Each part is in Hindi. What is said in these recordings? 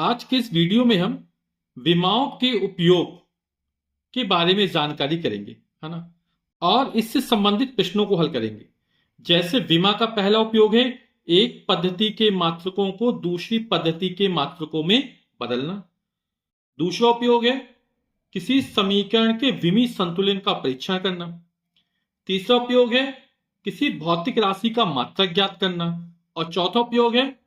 आज के इस वीडियो में हम विमाओं के उपयोग के बारे में जानकारी करेंगे, है ना। और इससे संबंधित प्रश्नों को हल करेंगे। जैसे विमा का पहला उपयोग है एक पद्धति के मात्रकों को दूसरी पद्धति के मात्रकों में बदलना। दूसरा उपयोग है किसी समीकरण के विमीय संतुलन का परीक्षण करना। तीसरा उपयोग है किसी भौतिक राशि का मात्रक ज्ञात करना। और चौथा उपयोग है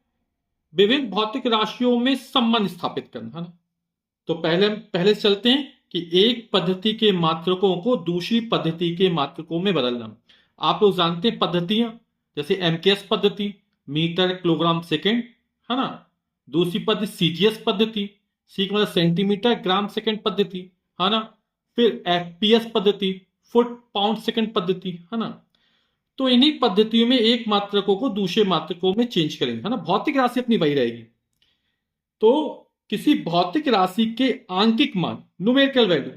विभिन्न भौतिक राशियों में संबंध स्थापित करना, है ना। तो पहले चलते हैं कि एक पद्धति के मात्रकों को दूसरी पद्धति के मात्रकों में बदलना। आप लोग जानते हैं पद्धतियां, जैसे एमकेएस पद्धति, मीटर किलोग्राम सेकेंड, है ना। दूसरी पद्धति सीजीएस पद्धति, सी का मतलब सेंटीमीटर ग्राम सेकेंड पद्धति, है ना। फिर एफपीएस पद्धति, फुट पाउंड सेकेंड पद्धति, है ना। तो इन्हीं पद्धतियों में एक मात्रकों को दूसरे मात्रकों में चेंज करेंगे, है ना। भौतिक राशि अपनी वही रहेगी। तो किसी भौतिक राशि के आंकिक मान न्यूमेरिकल वैल्यू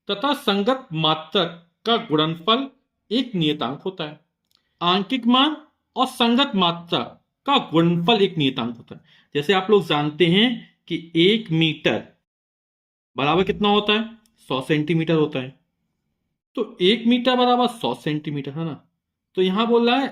तथा संगत मात्रक का गुणनफल एक नियतांक होता है। आंकिक मान और संगत मात्रा का गुणनफल एक नियतांक होता है। जैसे आप लोग जानते हैं कि 1 मीटर बराबर कितना होता है? 100 सेंटीमीटर होता है। तो 1 मीटर बराबर 100 सेंटीमीटर, है ना। तो यहां बोल रहा है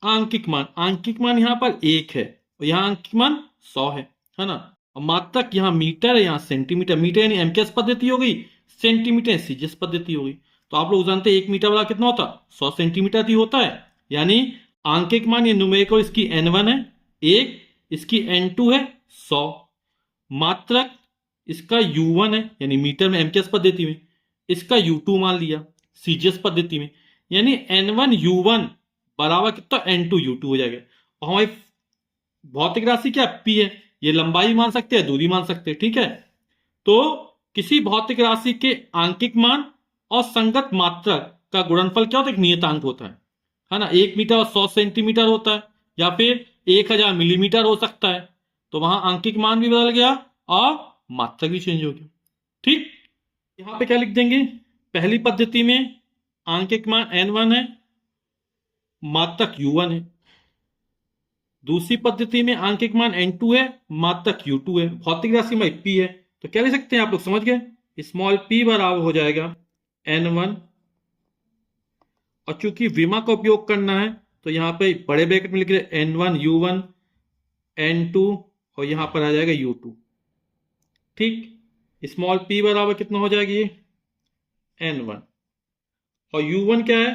आंकिक मान यहां पर 1 है और यहां आंकिक मान 100 है ना। और मात्रक यहां मीटर है, यहां सेंटीमीटर। मीटर यानी एमकेएस पद्धति हो गई, सेंटीमीटर सीजीएस पद्धति हो गई। तो आप लोग जानते हैं 1 मीटर वाला कितना होता है? 100 सेंटीमीटर ही होता है। यानी आंकिक मान ये न्यूमेरिकल इसकी n1 है 1, इसकी n2 है 100। मात्रक इसका u1 है, यानी मीटर में एमकेएस पद्धति में, इसका u2 मान लिया सीजीएस पद्धति में। यानी n1 u1 बराबर कितना? n2 u2 हो जाएगा। और हमारी भौतिक राशि क्या p है, ये लंबाई मान सकते हैं, दूरी मान सकते हैं, ठीक है। तो किसी भौतिक राशि के आंकिक मान और संगत मात्रक का गुणनफल क्या होता है? एक नियतांक होता है ना। 1 मीटर और 100 सेंटीमीटर होता है, या फिर 1000 मिलीमीटर हो सकता है। तो वहां आंकिक मान भी बदल गया और मात्रक भी चेंज हो गया, ठीक। यहां पे क्या लिख देंगे? पहली पद्धति में आंकिक मान n1 है, मात्रक u1 है। दूसरी पद्धति में आंकिक मान n2 है, मात्रक u2 है। भौतिक राशि में p है। तो क्या लिख सकते हैं आप लोग? समझ गए। स्मॉल p बराबर हो जाएगा n1। और चूंकि विमा का उपयोग करना है तो यहां पे बड़े ब्रैकेट में लिख रहे n1 u1 n2 और यहां पर आ जाएगा u2, ठीक। स्मॉल p बराबर कितना हो जाएगा? ये n1। और u1 क्या है?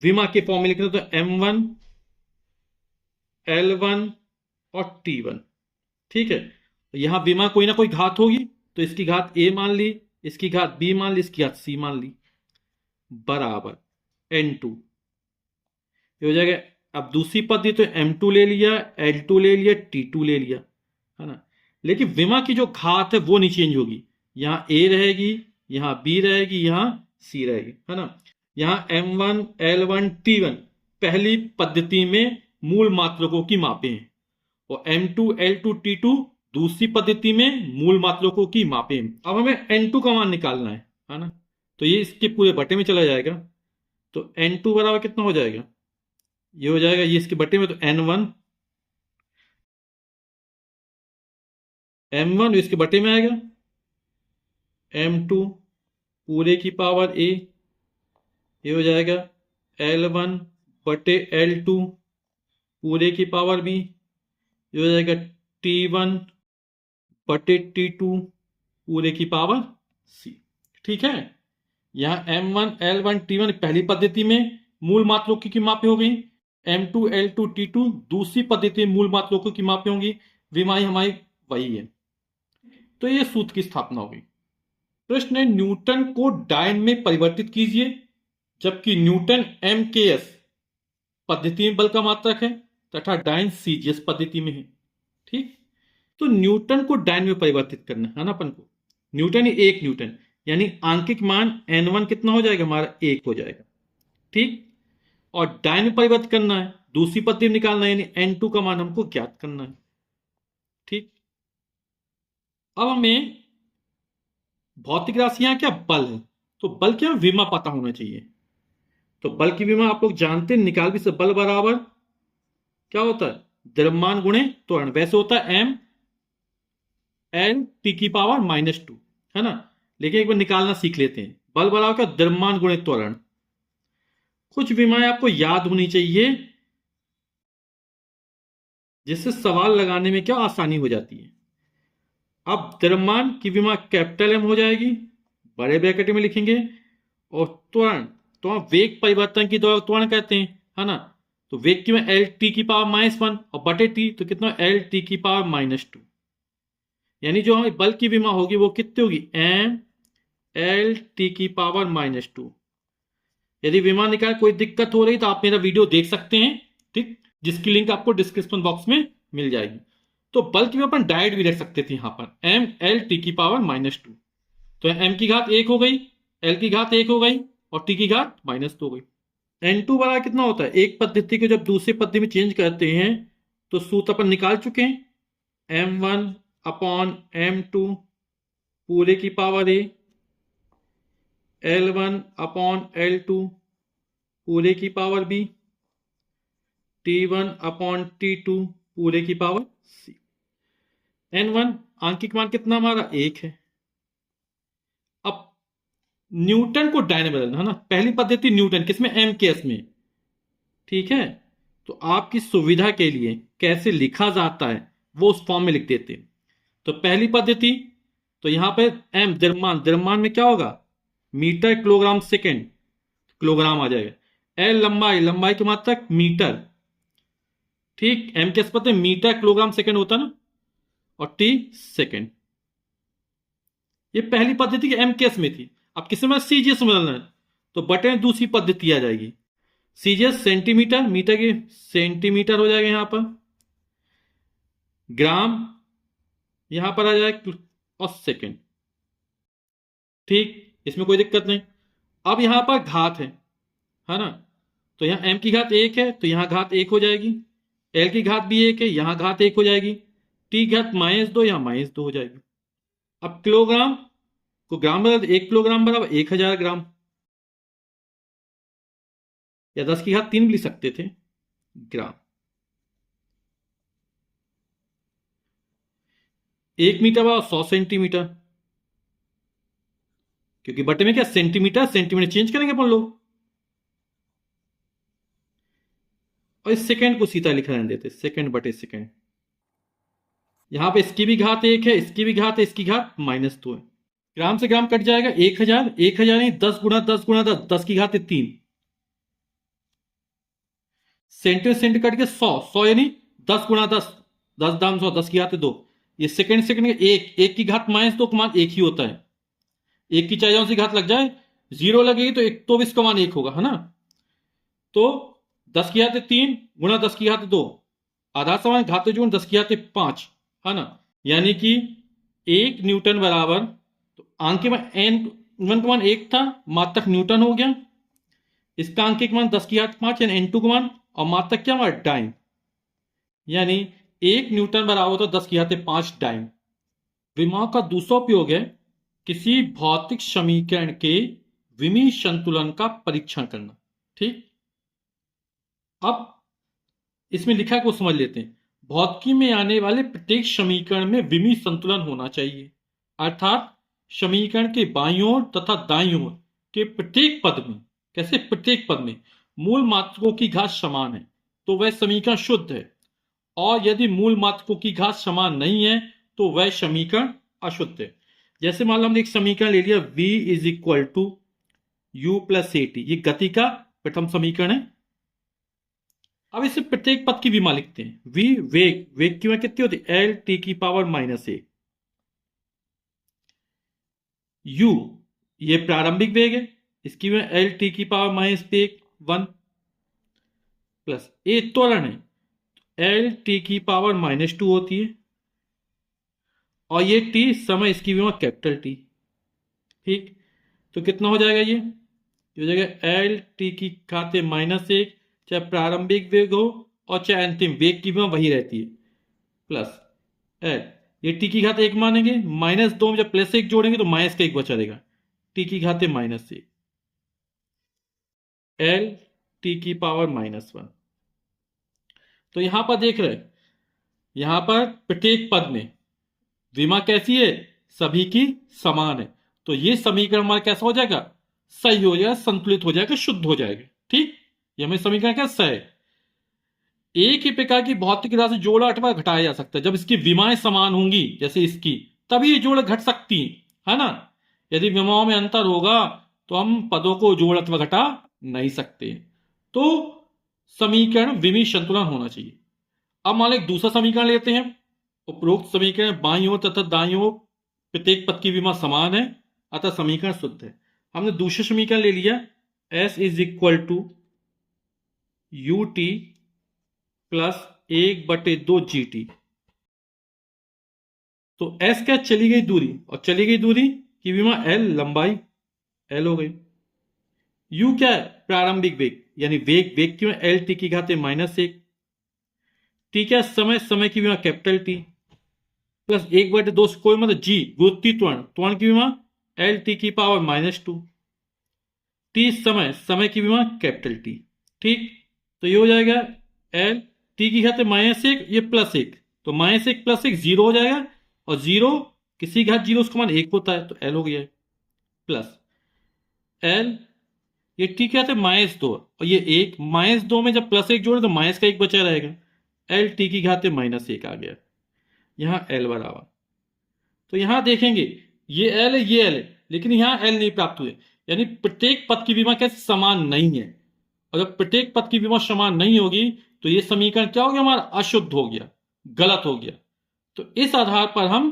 विमा के फॉर्म में लिखना तो m1 L1 और T1, ठीक है। यहां विमा कोई ना कोई घात होगी, तो इसकी घात a मान ली, इसकी घात b मान ली, इसकी घात c मान ली, बराबर n2 ये हो जाएगा। अब दूसरी पद्धति तो m2 ले लिया, L2 ले लिया, T2 ले लिया, है ना। लेकिन विमा की जो घात है वो नहीं चेंज होगी। यहां a रहेगी, यहां b रहेगी, यहां c रहेगी, है ना। यहां m1 L1 T1 पहली पद्धति में मूल मात्रकों की मापें हैं, और m2 L2 T2 दूसरी पद्धति में मूल मात्रकों की मापें हैं। अब हमें n2 का मान निकालना है ना। तो ये इसके पूरे बटे में चला जाएगा। तो n2 बराबर कितना हो जाएगा? ये हो जाएगा, ये इसके बटे में, तो n1 m1 इसके बटे में आएगा m2 पूरे की पावर a, ये हो जाएगा L1 बटे L2 पूरे की पावर b, ये हो जाएगा T1 बटे T2 पूरे की पावर c, ठीक है। यहां m1 L1 T1 पहली पद्धति में मूल मात्रकों की मापें हो गई, m2 L2 T2 दूसरी पद्धति में मूल मात्रकों की मापें होंगी। विमाई हमारी वही है। तो ये सूत्र की स्थापना होगी। प्रश्न है न्यूटन को डायन में परिवर्तित कीजिए, जबकि न्यूटन एमकेएस पद्धति में बल का मात्रक है तथा डायन सीजीएस पद्धति में है, ठीक। तो न्यूटन को डायन में परिवर्तित करना है ना अपन को। न्यूटन 1 न्यूटन, यानी आंकिक मान n1 कितना हो जाएगा? हमारा 1 हो जाएगा, ठीक। और डायन में परिवर्तित करना है, दूसरी पद्धति में निकालना है, यानी n2 का मान हमको ज्ञात करना है, ठीक। अब हमें भौतिक राशियां क्या? बल है। तो बल क्या? विमा पता होना चाहिए। तो बल की विमा आप लोग जानते हैं, निकाल भी से बल बराबर क्या होता है? द्रव्यमान गुणे त्वरण। वैसे होता है m एल टी की पावर -2, है ना। लेकिन एक बार निकालना सीख लेते हैं। बल बराबर का द्रव्यमान गुणित त्वरण। कुछ विमाएं आपको याद होनी चाहिए जिससे सवाल लगाने में क्या आसानी हो जाती है। अब द्रव्यमान की विमा कैपिटल एम हो जाएगी, बड़े ब्रैकेट में लिखेंगे। और त्वरण तो हम वेग परिवर्तन की दौड़ त्वरण कहते हैं, है ना। तो वेग की में एल टी की पावर -1 और बटे टी, तो कितना एल टी की पावर -2। यानी जो हमारी बल की विमा होगी वो कितनी होगी, एम एल टी की पावर -2। यदि विमा निकाल कोई दिक्कत हो रही तो आप मेरा वीडियो देख सकते हैं, ठीक, जिसकी लिंक आपको डिस्क्रिप्शन बॉक्स में मिल जाएगी। तो बल की अपन डायरेक्ट भी रख सकते थे यहां पर, एम एल टी की पावर -2। तो एम की घात 1 हो गई, एल की घात 1 हो गई और टी की घात -2 हो गई। n2 बराबर कितना होता है, एक पद्धति को जब दूसरी पद्धति में चेंज करते हैं तो सूत्र अपन निकाल चुके हैं, m1/m2 पूरे की पावर a, L1/L2 पूरे की पावर b, T1/T2 पूरे की पावर c। n1 आंकिक मान कितना हमारा 1 है। अब न्यूटन को डायने बदलना, है ना। पहली पद्धति न्यूटन किसमें, एम केस में, ठीक है। तो आपकी सुविधा के लिए कैसे लिखा जाता है वो उस फॉर्म में लिख देते हैं। तो पहली पद्धति, तो यहां पे एम द्रव्यमान, द्रव्यमान में क्या होगा, मीटर किलोग्राम सेकेंड, किलोग्राम आ जाएगा। एल लंबाई, लंबाई की मात्रक मीटर, ठीक। एम के पता है मीटर किलोग्राम सेकेंड होता ना, और टी सेकेंड। ये पहली पद्धति की एम केस में थी। अब किसी में सीजीएस में बदलना है तो बटे दूसरी पद्धति आ जाएगी, सीजीएस सेंटीमीटर, मीटर की सेंटीमीटर हो जाएगा यहां पर, ग्राम यहां पर आ जाएगा और सेकेंड, ठीक। इसमें कोई दिक्कत नहीं। अब यहां पर घात है ना। तो यहां एम की घात 1 है तो यहां घात 1 हो जाएगी, एल की घात भी 1 है, यहां घात 1 हो जाएगी, टी घात -2 यहां -2 हो जाएगी। अब किलोग्राम को ग्राम बदल, 1 किलोग्राम बराबर 1000 ग्राम, या 10 की घात 3 भी लिख सकते थे, ग्राम। 1 मीटर बराबर 100 सेंटीमीटर, क्योंकि बटे में क्या सेंटीमीटर, सेंटीमीटर चेंज करेंगे अपन लोग। और इस सेकंड को सीधा लिखा रहने देते, सेकंड बटे सेकंड। यहां पे इसकी भी घात 1 है, इसकी भी घात है, इसकी घात -2 है। ग्राम से ग्राम कट जाएगा, 1000, 1000 नहीं 10 गुणा 10 गुणा 10, 10 की घात 3। सेंटीमीटर सेंटीमीटर कट के 100, 100 यानी 10 गुणा 10, 10 दाम 100, 10 की घात 2। ये सेकंड सेकंड के एक, एक की घात -2 का मान 1 ही होता है। एक की चाहे सी घात लग जाए, 0 लगेगी तो एक तो भी इसका मान 1 होगा, है ना। तो 10 की घात 3 गुणा 10 की घात 2, आधा समान घात जोड़ 10 की घात 5, है ना। यानी कि 1 न्यूटन बराबर, तो आंके में n1 का मान 1 था, मात्रक न्यूटन हो गया। इसका आंकिक मान 10 की घात 5 यानी n2 का मान, और मात्रक क्या हमारा डाइन, यानी 1 न्यूटन बराबर होता है 10 की घात 5 डाइन। विमाओं का दूसरा उपयोग है किसी भौतिक समीकरण के विमीय संतुलन का परीक्षण करना, ठीक। अब इसमें लिखा है को समझ लेते हैं। भौतिकी में आने वाले प्रत्येक समीकरण में विमीय संतुलन होना चाहिए, अर्थात समीकरण के बाईं ओर तथा दाईं ओर के प्रत्येक पद में, कैसे प्रत्येक पद में मूल मात्रकों की घात समान है तो वह समीकरण शुद्ध है, और यदि मूल मात्रकों की घात समान नहीं है तो वह समीकरण अशुद्ध है। जैसे मान लो हमने एक समीकरण ले लिया v is equal to u plus a t, ये गति का प्रथम समीकरण है। अब इसे प्रत्येक पद की विमा लिखते हैं। v वेग, वेग की विमा कितनी होती है, एल टी की पावर -1। u ये प्रारंभिक वेग है, इसकी विमा एल टी की पावर -1 प्लस ए त्वरण है, एल टी की पावर -2 होती है, और ये टी समय, इसकी विमा कैपिटल टी, ठीक। तो कितना हो जाएगा, ये हो जाएगा एल टी की घात -1, चाहे प्रारंभिक वेग हो और चाहे अंतिम वेग की विमा वही रहती है, प्लस एल, ये टी की घात 1 मानेंगे, -2 में जब +1 जोड़ेंगे तो माइनस का 1 बचा रहेगा, टी की घात -1, एल टी की पावर -1। तो यहां पर देख रहे हैं, यहां पर प्रत्येक पद में विमा कैसी है? सभी की समान है। तो ये समीकरण हमारा कैसा हो जाएगा? सही हो जाएगा, संतुलित हो जाएगा, शुद्ध हो जाएगा। ठीक, ये हमें समीकरण कैसा है? एक ही प्रकार की भौतिक राशि जोड़ा अथवा घटाया जा सकता है जब इसकी विमाएं समान होंगी, जैसे इसकी, तभी ये जोड़ घट सकती है ना। यदि विमाओं में अंतर होगा तो हम पदों को जोड़ अथवा घटा नहीं सकते। तो समीकरण विमी संतुलन होना चाहिए। अब मान लो एक दूसरा समीकरण लेते हैं। उपरोक्त समीकरण बाईं ओर तथा दाईं ओर प्रत्येक पद की विमा समान है, अतः समीकरण शुद्ध है। हमने दूसरा समीकरण ले लिया, S is equal to u t plus 1/2 GT। तो S क्या? चली गई दूरी, और चली गई दूरी की विमा L, लंबाई L हो गई। U क्या है? प्रारंभिक वेग, यानी वेग, वेग की विमा L T की घाते -1। T क्या? समय, समय की विमा कैपिटल T प्लस 1/2 से कोई मतलब G, गुरुत्वीय त्वरण, त्वरण की विमा L T की पावर -2। T समय, समय की विमा कैपिटल T। ठीक, तो ये हो जाएगा L T की घात -1, ये +1, तो -1 + 1 0 हो जाएगा, और 0 किसी घात 0 उसका मान 1 होता है, तो L हो गया प्लस L, ये T क्या है? -2, और ये 1, -2 में जब +1 जोड़े तो माइनस का 1 बचा रहेगा, L T की घात -1 आ गया। यहां L बराबर, तो यहां देखेंगे ये L है, ये L है, लेकिन यहां L नहीं प्राप्त हुए, यानी प्रत्येक पद की विमा कैसे समान नहीं है। और जब प्रत्येक पद की विमा समान नहीं होगी तो ये समीकरण क्या हो गया? हमारा अशुद्ध हो गया, गलत हो गया। तो इस आधार पर हम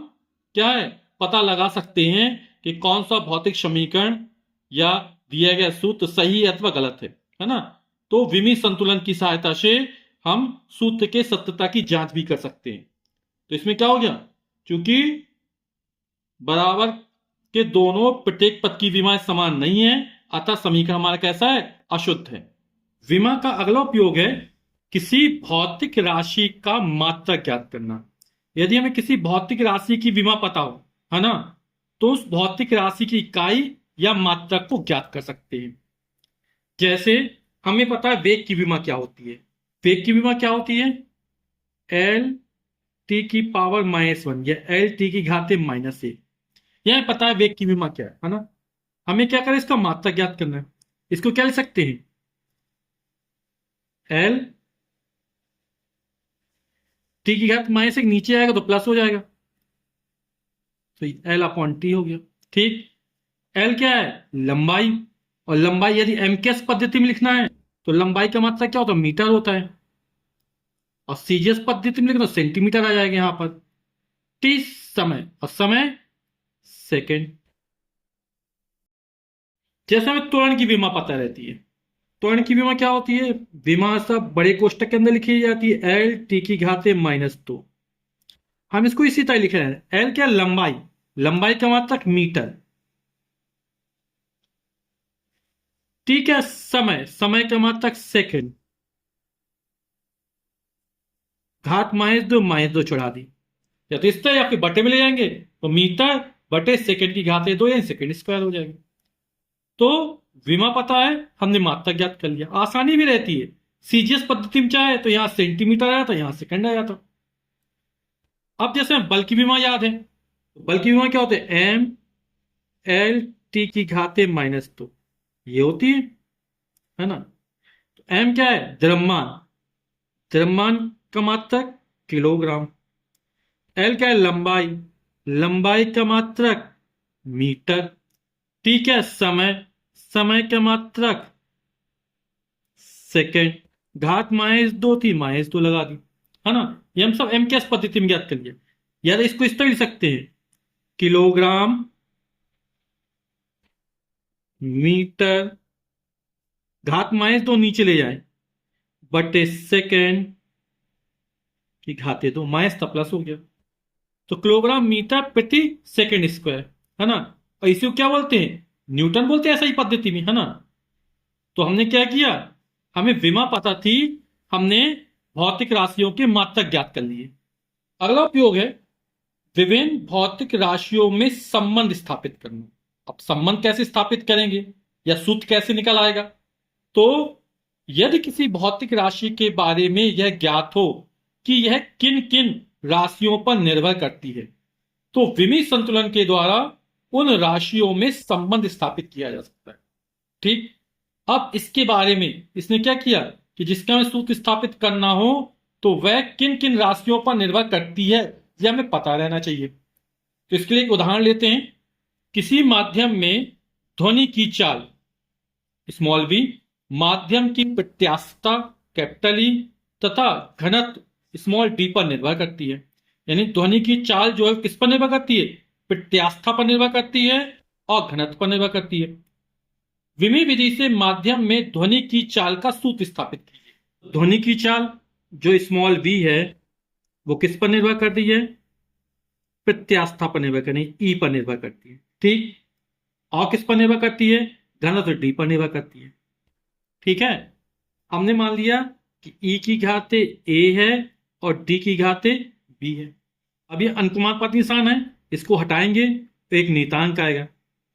क्या है, पता लगा सकते हैं कि कौन सा भौतिक समीकरण या दिया गया सूत्र सही है अथवा गलत है ना। तो विमी संतुलन की सहायता से हम सूत्र के सत्यता की जांच भी कर सकते हैं। तो इसमें क्या हो गया? क्योंकि बराबर के दोनों प्रत्येक पद की विमाएं समान नहीं है, अतः समीकरण हमारा कैसा है? अशुद्ध है। विमा का अगला उपयोग है किसी भौतिक राशि का मात्रक ज्ञात करना। यदि हमें किसी भौतिक राशि की विमा पता हो, है ना, तो उस भौतिक राशि की इकाई या मात्रक को ज्ञात कर सकते हैं। जैसे हमें पता है वेग की विमा क्या होती है। वेग की विमा क्या होती है? L T की पावर -1 या L T की घाते -1। यह पता है वेग की विमा क्या है ना। हमें क्या करें? इसका मात्रक ज्ञात करना है। इसको क्या लिख सकते हैं? L T की घात -1 नीचे आएगा तो प्लस हो जाएगा, तो L/T हो गया। ठीक, L क्या है? लंबाई, और लंबाई यदि MKS पद्धति में लिखना है तो लंबाई का मात्रक क्या होता है? मीटर होता है, और CGS पद्धति में लिखना तो सेंटीमीटर आ जाएगा यहां पर। T समय, और समय सेकंड। जैसे हमें त्वरण की विमा पता रहती है, त्वरण की विमा क्या होती है? विमा सब बड़े कोष्टक के अंदर लिखी जाती है, L T की घाते -2। हम इसको इसी तरह लिख रहे हैं। L क्या? लंबाई, लंबाई का मात्रक मीटर। T क्या? समय, समय का मात्रक सेकंड। घात -2 चढ़ा दी, या तो इस तरह या फिर बटे में ले जाएंगे तो मीटर बटे सेकंड की घात 2 या सेकंड स्क्वायर हो जाएगा। तो विमा पता है, हमने मात्रक ज्ञात कर लिया, आसानी भी रहती है। CGS पद्धति में चाहे तो यहां सेंटीमीटर आया था, यहां सेकंड आया था। अब जैसे बल की विमा याद है, तो बल की विमा क्या होते हैं? M L T की घाते -2 ये होती है ना। तो M क्या है? द्रव्यमान, द्रव्यमान का मात्रक किलोग्राम। L क्या है? लंबाई, लंबाई का मात्रक मीटर। T क्या है? समय, समय का मात्रक सेकंड। घात -2 थी, -2 लगा दी, है ना। ये हम सब MKS पद्धति में ज्ञात कर लिया। या तो इसको इस तरह लिख सकते हैं, किलोग्राम मीटर, घात -2 नीचे ले जाए, बटे सेकंड की घाते 2, माइनस था प्लस हो गया, तो किलोग्राम मीटर प्रति सेकंड स्क्वायर, है ना। और इसी को क्या बोलते हैं? न्यूटन बोलते हैं, ऐसा ही पद्धति में, है ना। तो हमने क्या किया? हमें विमा पता थी, हमने भौतिक राशियों के मात्रक ज्ञात कर लिए। अगला उपयोग है विभिन्न भौतिक राशियों में संबंध स्थापित करना। अब संबंध कैसे स्थापित करेंगे, या सूत्र कैसे निकल आएगा? तो यदि किसी भौतिक राशि के बारे में यह ज्ञात हो कि यह किन किन राशियों पर निर्भर करती है, तो विमीय संतुलन के द्वारा उन राशियों में संबंध स्थापित किया जा सकता है। ठीक, अब इसके बारे में इसने क्या किया कि जिसका हमें सूत्र स्थापित करना हो तो वह किन किन राशियों पर निर्भर करती है यह हमें पता रहना चाहिए। तो इसके लिए एक उदाहरण लेते हैं। किसी माध्यम में ध्वनि की चाल स्मॉल v, माध्यम की प्रत्यास्थता कैपिटल E तथा घनत्व स्मॉल d पर निर्भर करती है। यानी ध्वनि की चाल जो है किस पर निर्भर करती है? प्रत्यास्थता पर निर्भर करती है और घनत्व पर निर्भर करती है। विमीय विधि से माध्यम में ध्वनि की चाल का सूत्र स्थापित कीजिए। ध्वनि की चाल जो स्मॉल v है वो किस पर निर्भर करती है? प्रत्यास्थता पर निर्भर करती है, E पर निर्भर करती है। ठीक, और किस पर निर्भर करती है? घनत्व d पर निर्भर करती है। ठीक है, हमने मान लिया कि E की घाते a है और d की घाते b है। अब ये अनुक्रमानुपाती निशान है, इसको हटाएंगे तो एक नियतांक आएगा।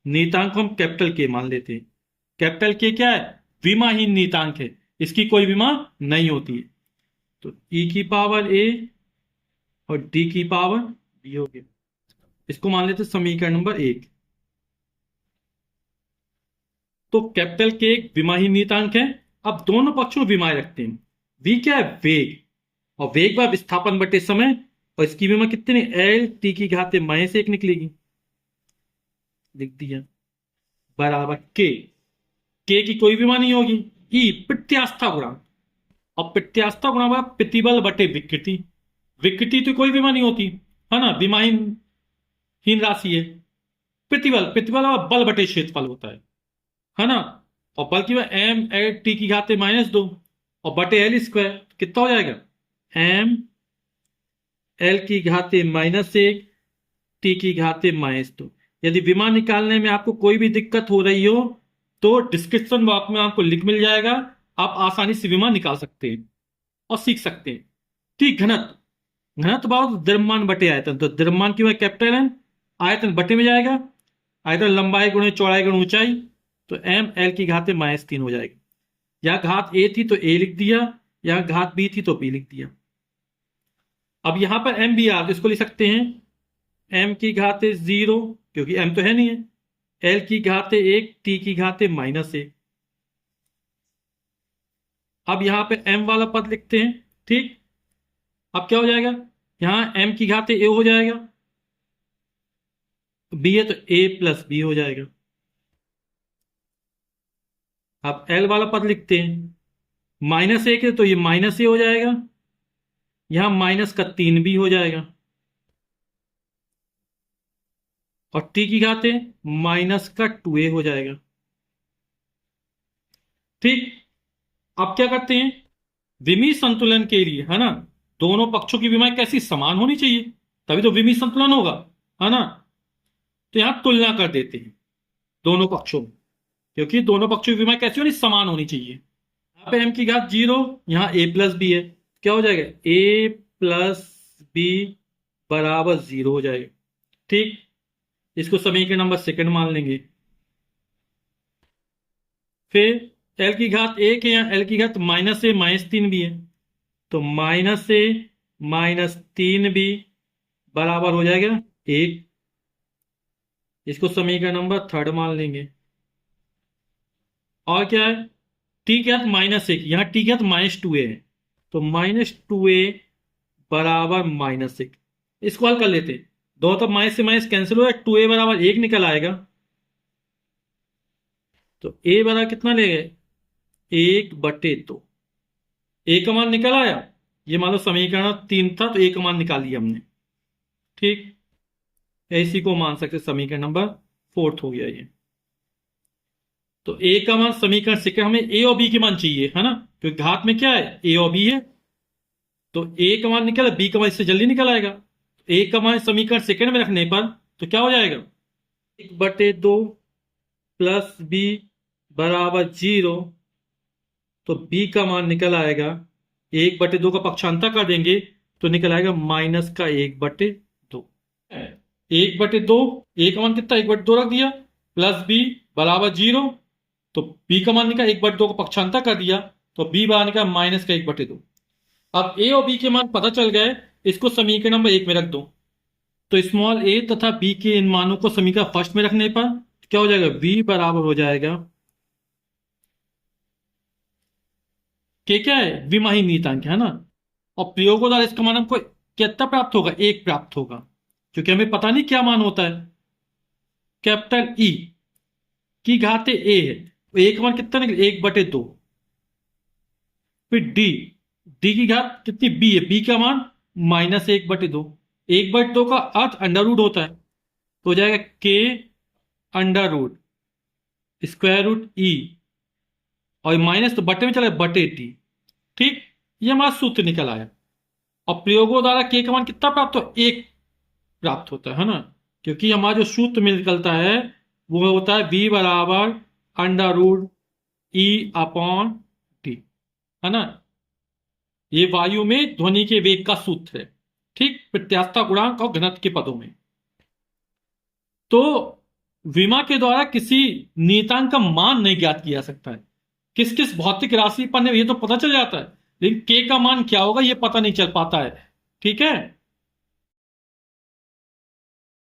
नियतांक को हम कैपिटल के मान लेते हैं। कैपिटल के क्या है? विमाहीन नियतांक है, इसकी कोई विमा नहीं होती है। तो E की पावर a और d की पावर b हो गया। इसको मान लेते समीकरण नंबर 1। तो कैपिटल के एक विमाहीन नियतांक है। अब दोनों पक्षों में विमाएं रखते हैं। v क्या है? वेग, और वेग व विस्थापन बटे समय, और इसकी विमा कितनी? एल टी की घाते -1 निकलेगी। लिख दिया बराबर के की कोई विमा नहीं होगी। ई प्रत्यास्था गुणांक, और प्रत्यास्था गुणांक प्रतिबल बटे विकृति। विकृति तो कोई विमा नहीं होती है ना, विमाहीन राशि है। प्रतिबल और बल बटे क्षेत्रफल होता है ना। और बल की वह एम एल टी की घाते -2 और बटे एल स्क्वायर कितना हो जाएगा? एम एल की घाते -1 टी की घाते -2। यदि विमा निकालने में आपको कोई भी दिक्कत हो रही हो तो डिस्क्रिप्शन बॉक्स में आपको लिंक मिल जाएगा, आप आसानी से विमा निकाल सकते हैं और सीख सकते हैं। ठीक, घनत्व बहुत द्रव्यमान बटे आयतन, तो द्रव्यमान की वह कैपिटल एन, आयतन बटे में जाएगा, आयतन लंबाई गुणे चौड़ाई गुणे ऊंचाई, तो एम एल की घाते -3 हो जाएगी। यहां घात ए थी तो ए लिख दिया, यहां घात बी थी तो बी लिख दिया। अब यहां पर एम बी आर, इसको लिख सकते हैं एम की घाते 0, क्योंकि एम तो है नहीं है, एल की घाते 1 टी की घाते -1। अब यहां पे एम वाला पद लिखते हैं। ठीक, अब क्या हो जाएगा? यहां एम की घाते ए हो जाएगा, बी है तो ए प्लस बी हो जाएगा। अब एल वाला पद लिखते हैं, -1 है तो ये -a हो जाएगा, यहां माइनस का 3 भी हो जाएगा, और टी की घाते -2a हो जाएगा। ठीक, अब क्या करते हैं? विमीय संतुलन के लिए है ना, दोनों पक्षों की विमाएं कैसी? समान होनी चाहिए, तभी तो विमीय संतुलन होगा, है ना। तो यहां तुलना कर देते हैं दोनों पक्षों में, क्योंकि दोनों पक्षों की विमाएं कैसी होनी? समान होनी चाहिए। यहां पे m की घात 0, यहां a प्लस बी है, क्या हो जाएगा? a प्लस बी बराबर 0 हो जाएगा। ठीक, इसको समीकरण नंबर 2 मान लेंगे। फिर एल की घात 1 है, यहाँ एल की घात -a -3 भी है, तो -a -3 भी बराबर हो जाएगा 1। इसको समीकरण नंबर 3 मान लेंगे। और क्या है? टी की घात -1, यहाँ टी की घात -2a है, तो -2a बराबर -1। इसको हल कर लेते, दो तब माइनस से माइनस कैंसिल हो, 2a बराबर 1 निकल आएगा। तो a बराबर कितना लेंगे? 1/2। a का मान निकल आया, ये मान लो समीकरण 3 था तो a का मान निकाल लिया हमने। ठीक, इसी को मान सकते समीकरण नंबर 4 हो गया ये। तो a का मान समीकरण से हमें a और b के मान चाहिए, है ना, क्योंकि घात में क्या है? a और b है, तो a का मान निकला, b का मान इससे जल्दी निकल आएगा। a का मान समीकरण सेकंड में रखने पर तो क्या हो जाएगा? 1/2 प्लस b बराबर 0, तो b का मान निकल आएगा 1/2 का पक्षांतर कर देंगे तो निकल आएगा -1/2। 1/2, a का मान कितना? 1/2 रख दिया, प्लस b बराबर 0, तो b का मान निकला 1/2 का पक्षांतर कर दिया तो b बराबर निकला -1/2। अब a और b के मान पता चल गए, इसको समीकरण नंबर 1 में रख दो। तो स्मॉल ए तथा बी के इन मानों को समीकरण फर्स्ट में रखने पर क्या हो जाएगा, v बराबर हो जाएगा के, क्या है, विमाही नियतांक है ना। और प्रयोगों द्वारा इसका मान हमको कितना प्राप्त होगा, एक प्राप्त होगा, क्योंकि हमें पता नहीं क्या मान होता है। कैपिटल ई की घाते ए है, तो ए का मान कितना निकले, 1/2। फिर डी, डी की घात कितनी, बी है, बी का मान -1/2। 1/2 का अर्थ अंडर रूट होता है, तो हो जाएगा के अंडर रूट स्क्वायर रूट ई, और माइनस तो बटे में चला बटे टी। ठीक, ये हमारा सूत्र निकल आया। और प्रयोगों द्वारा के का मान कितना प्राप्त हो, एक प्राप्त होता है ना, क्योंकि हमारा जो सूत्र में निकलता है वो होता है v बराबर under root e upon t, है ना। ये वायु में ध्वनि के वेग का सूत्र है। ठीक, प्रत्यास्थता गुणांक और घनत्व के पदों में। तो विमा के द्वारा किसी नियतांक का मान नहीं ज्ञात किया जा सकता है। किस किस भौतिक राशि पर ये तो पता चल जाता है, लेकिन के का मान क्या होगा ये पता नहीं चल पाता है। ठीक है।